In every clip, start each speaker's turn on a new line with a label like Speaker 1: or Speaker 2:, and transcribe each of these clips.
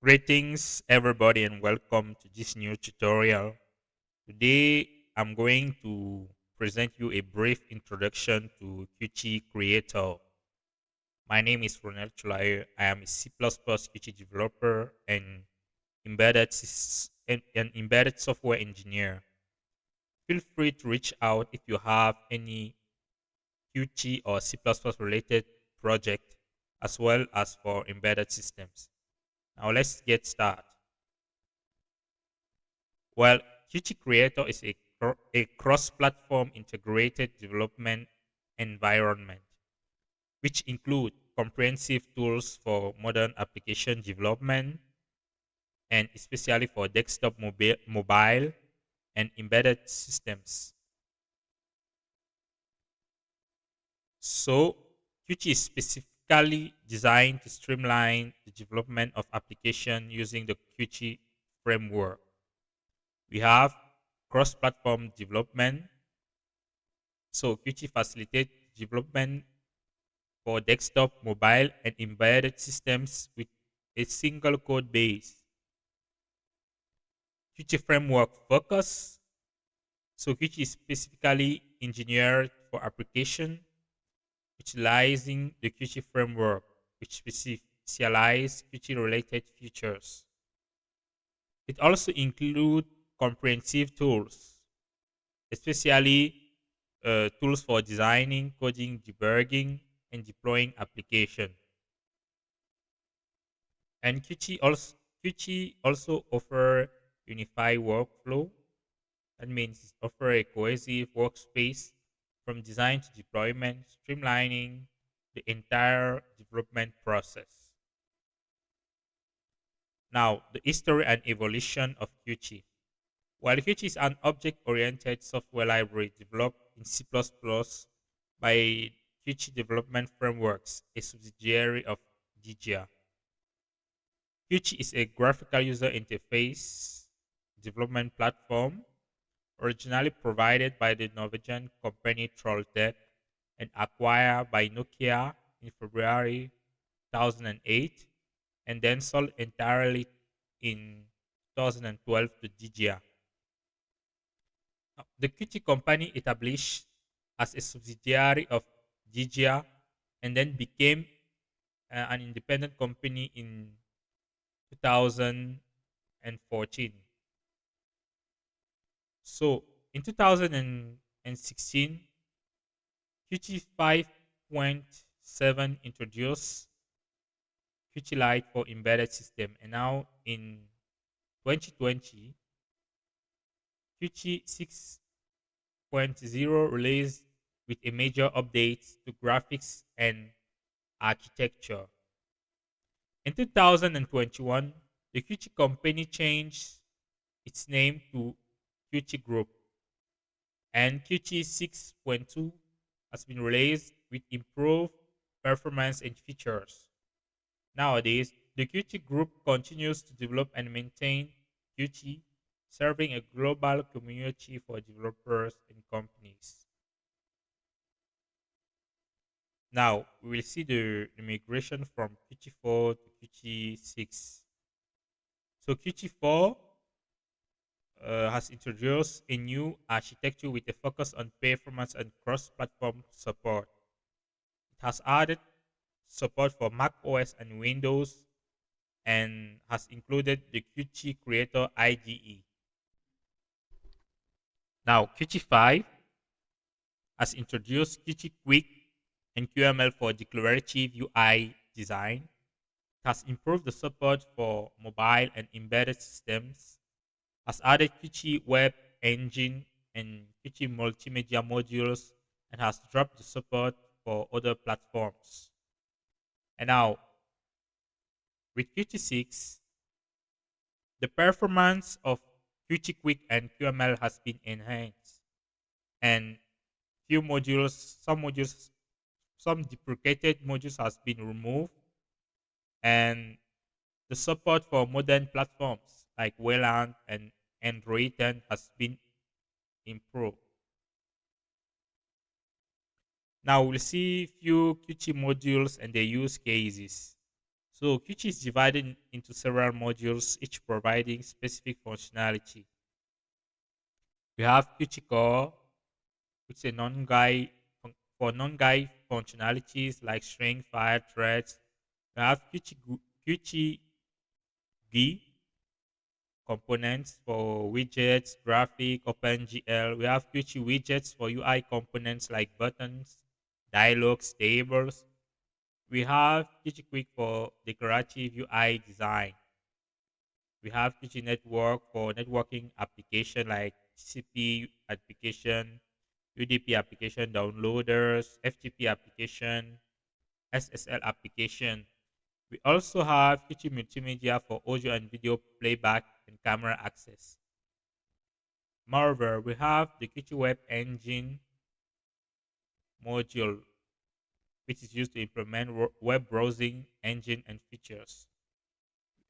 Speaker 1: Greetings everybody and welcome to this new tutorial. Today I'm going to present you a brief introduction to Qt Creator. My name is Ronald Chulayo. I am a C++ Qt developer and an embedded software engineer. Feel free to reach out if you have any Qt or C++ related project as well as for embedded systems. Now let's get started. Well, Qt Creator is a cross-platform integrated development environment, which include comprehensive tools for modern application development and especially for desktop, mobile and embedded systems. So, Qt is specifically designed to streamline the development of application using the Qt framework. We have cross-platform development. So Qt facilitates development for desktop, mobile, and embedded systems with a single code base. Qt framework focus. So Qt is specifically engineered for application utilizing the Qt framework, which specialize Qt related features. It also includes comprehensive tools, especially tools for designing, coding, debugging, and deploying application. And Qt also offer unified workflow. That means it offer a cohesive workspace from design to deployment, streamlining the entire development process. Now, the history and evolution of Qt. While Qt is an object-oriented software library developed in C++ by Qt Development Frameworks, a subsidiary of DGA. Qt is a graphical user interface development platform originally provided by the Norwegian company Trolltech and acquired by Nokia in February 2008 and then sold entirely in 2012 to DGA. The Qt company established as a subsidiary of DGA and then became an independent company in 2014. So in 2016, Qt 5.7 introduced Qt Lite for embedded system, and now in 2020, Qt 6.0 released with a major update to graphics and architecture. In 2021, the Qt company changed its name to Qt Group, and Qt 6.2 has been released with improved performance and features. Nowadays, the Qt Group continues to develop and maintain Qt, serving a global community for developers and companies. Now, we will see the migration from Qt 4 to Qt 6. So, Qt 4 has introduced a new architecture with a focus on performance and cross-platform support. It has added support for Mac OS and Windows and has included the Qt Creator IDE. Now, Qt 5 has introduced Qt Quick and QML for declarative UI design. It has improved the support for mobile and embedded systems, has added Qt Web Engine and Qt Multimedia modules, and has dropped the support for other platforms. And now, with Qt 6, the performance of Qt Quick and QML has been enhanced, and some deprecated modules has been removed, and the support for modern platforms like Wayland and Android 10 has been improved. Now we'll see few Qt modules and their use cases. So Qt is divided into several modules, each providing specific functionality. We have Qt Core, which is a for non-guide functionalities like string, file, threads. We have Qt GUI components for widgets, graphic, OpenGL. We have Qt widgets for UI components like buttons, dialogues, tables. We have Qt Quick for decorative UI design. We have Qt Network for networking application like TCP application, UDP application downloaders, FTP application, SSL application. We also have Qt Multimedia for audio and video playback and camera access. Moreover, we have the Qt Web Engine module, which is used to implement web browsing engine and features.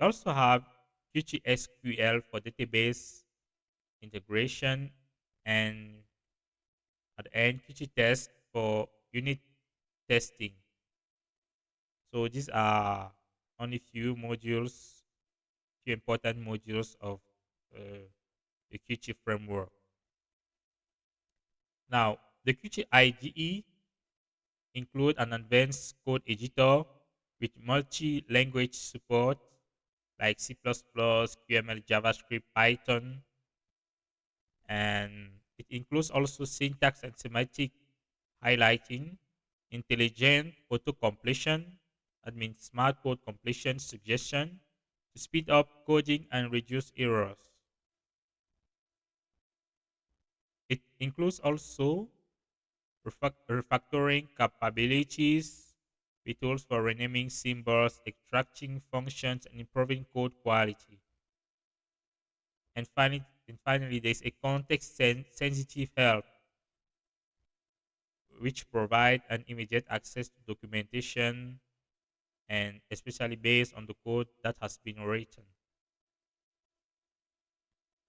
Speaker 1: We also have Qt SQL for database integration, and at the end, Qt Test for unit testing. So these are only few important modules of uh, the Qt framework. Now, the Qt IDE include an advanced code editor with multi-language support like C++, QML, JavaScript, Python, and it includes also syntax and semantic highlighting, intelligent auto completion, that means smart code completion suggestion to speed up coding and reduce errors. It includes also refactoring capabilities with tools for renaming symbols, extracting functions, and improving code quality. And finally, there's a context sensitive help which provide an immediate access to documentation and especially based on the code that has been written.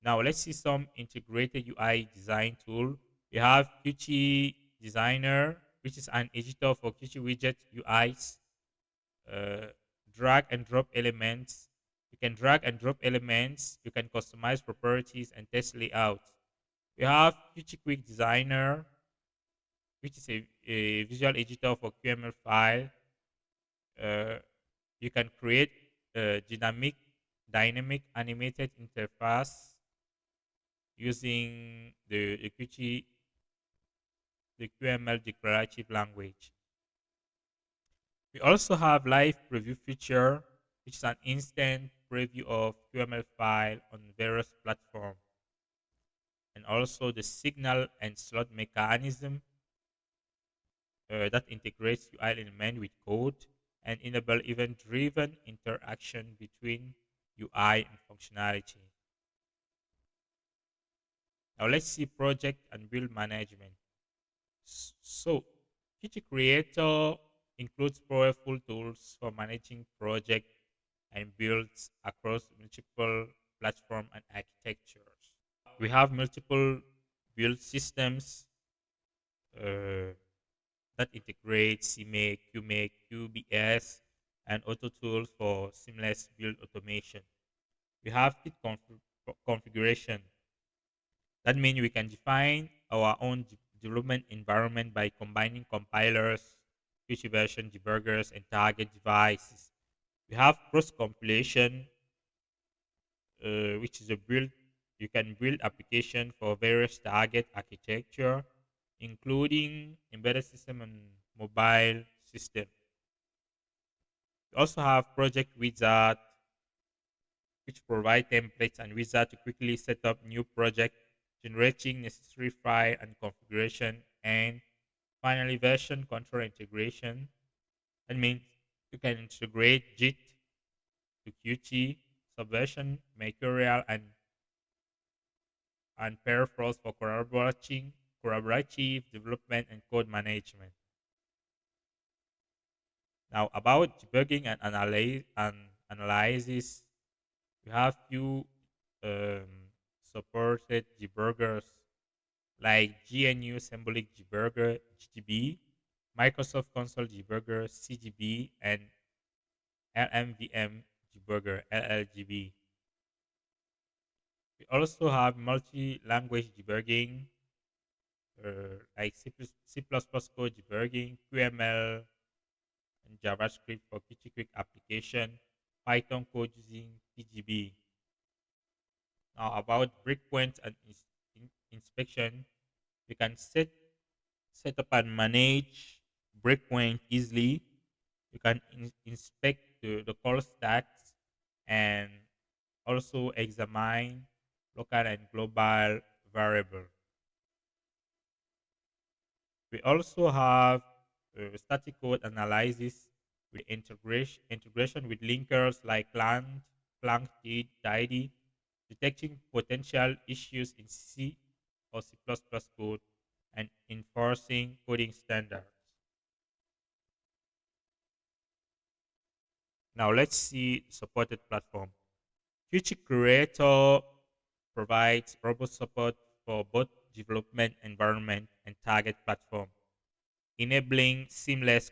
Speaker 1: Now let's see some integrated UI design tool. We have Qt Designer, which is an editor for Qt widget UIs. Uh, Drag and drop elements. You can drag and drop elements. You can customize properties and test layout. We have Qt Quick Designer, which is a visual editor for QML file. Uh, you can create a dynamic animated interface using the Qt, the QML declarative language. We also have live preview feature, which is an instant preview of QML file on various platforms, and also the signal and slot mechanism that integrates UI element with code and enable event-driven interaction between UI and functionality. Now let's see project and build management. So, Qt Creator includes powerful tools for managing projects and builds across multiple platforms and architectures. We have multiple build systems uh, that integrate CMake, QMake, QBS, and Auto Tools for seamless build automation. We have Git configuration. That means we can define our own development environment by combining compilers, future version debuggers, and target devices. We have cross compilation, which is a build. You can build application for various target architecture, including embedded system and mobile system. We also have project wizard, which provide templates and wizard to quickly set up new project, generating necessary file and configuration, and finally version control integration. That means you can integrate JIT to Qt, Subversion, Mercurial, and peripherals for collaborative development and code management. Now, about debugging and analysis, we have few um, supported debuggers like GNU Symbolic Debugger (GDB), Microsoft Console Debugger (CDB), and LMVM debugger LLGB. We also have multi-language debugging, like C++ code debugging, QML, and JavaScript for quick application, Python code using PGB. Now about breakpoints and inspection, we can set up and manage breakpoint easily. You can inspect the call stacks and also examine local and global variable. We also have static code analysis with integration with linkers like Clang, Tidy, detecting potential issues in C or C++ code, and enforcing coding standards. Now let's see supported platform. Future Creator provides robust support for both development environment and target platform, enabling seamless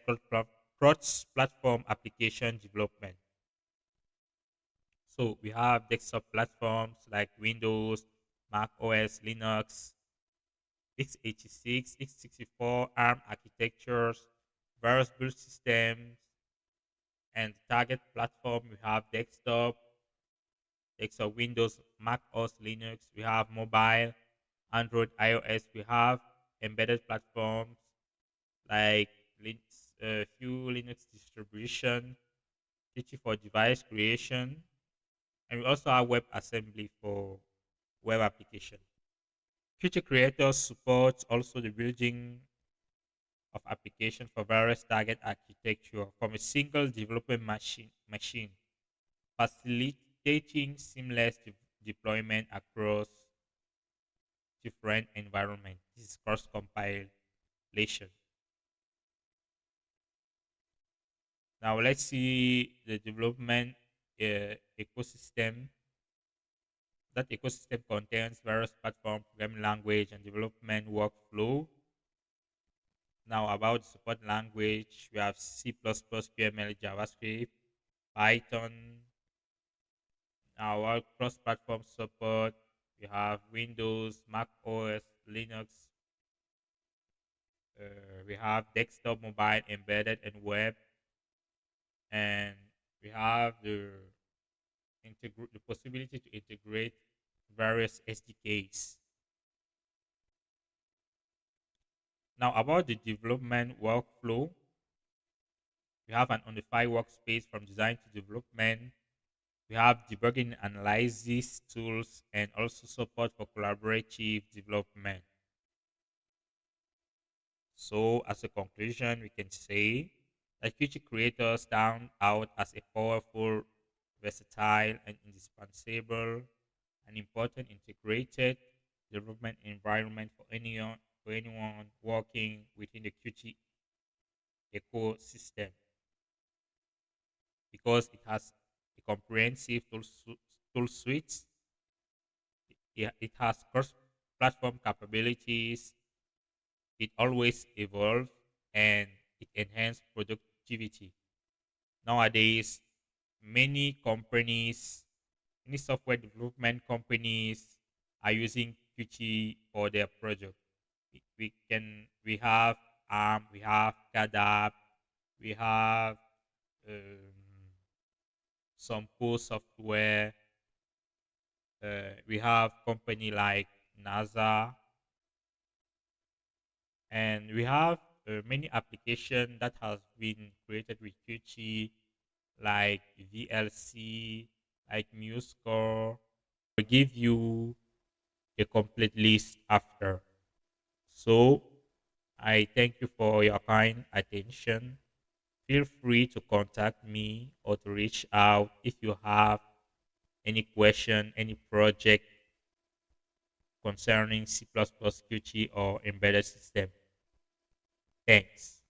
Speaker 1: cross-platform application development. So we have desktop platforms like Windows, Mac OS, Linux, x86, x64, ARM architectures, various build systems, and target platform. We have desktop Windows, Mac OS, Linux. We have mobile, Android, iOS. We have embedded platforms like Linux, few Linux distribution, Qt for device creation, and we also have WebAssembly for web application. Qt Creators supports also the building of application for various target architecture from a single development machine, facilitating seamless deployment across different environments. This is cross compilation. Now let's see the development ecosystem. That ecosystem contains various platform, programming language, and development workflow. Now about support language, we have C++, QML, JavaScript, Python. Now our cross-platform support, we have Windows, Mac OS, Linux. We have desktop, mobile, embedded, and web, and we have the possibility to integrate various SDKs. Now, about the development workflow, we have an unified workspace from design to development. We have debugging analysis tools and also support for collaborative development. So, as a conclusion, we can say that Qt Creator stand out as a powerful, versatile, and indispensable and important integrated development environment for anyone working within the Qt ecosystem because it has a comprehensive tool suite. It has cross-platform capabilities. It always evolves and it enhances productivity. Nowadays, many companies, many software development companies are using Qt for their project. We have ARM, we have CADAP, we have um, some cool software. We have company like NASA, and we have many applications that has been created with Qt, like VLC, like MuseScore. I'll give you a complete list after. So I thank you for your kind attention. Feel free to contact me or to reach out if you have any question, any project concerning C++, Qt, or embedded system. Thanks.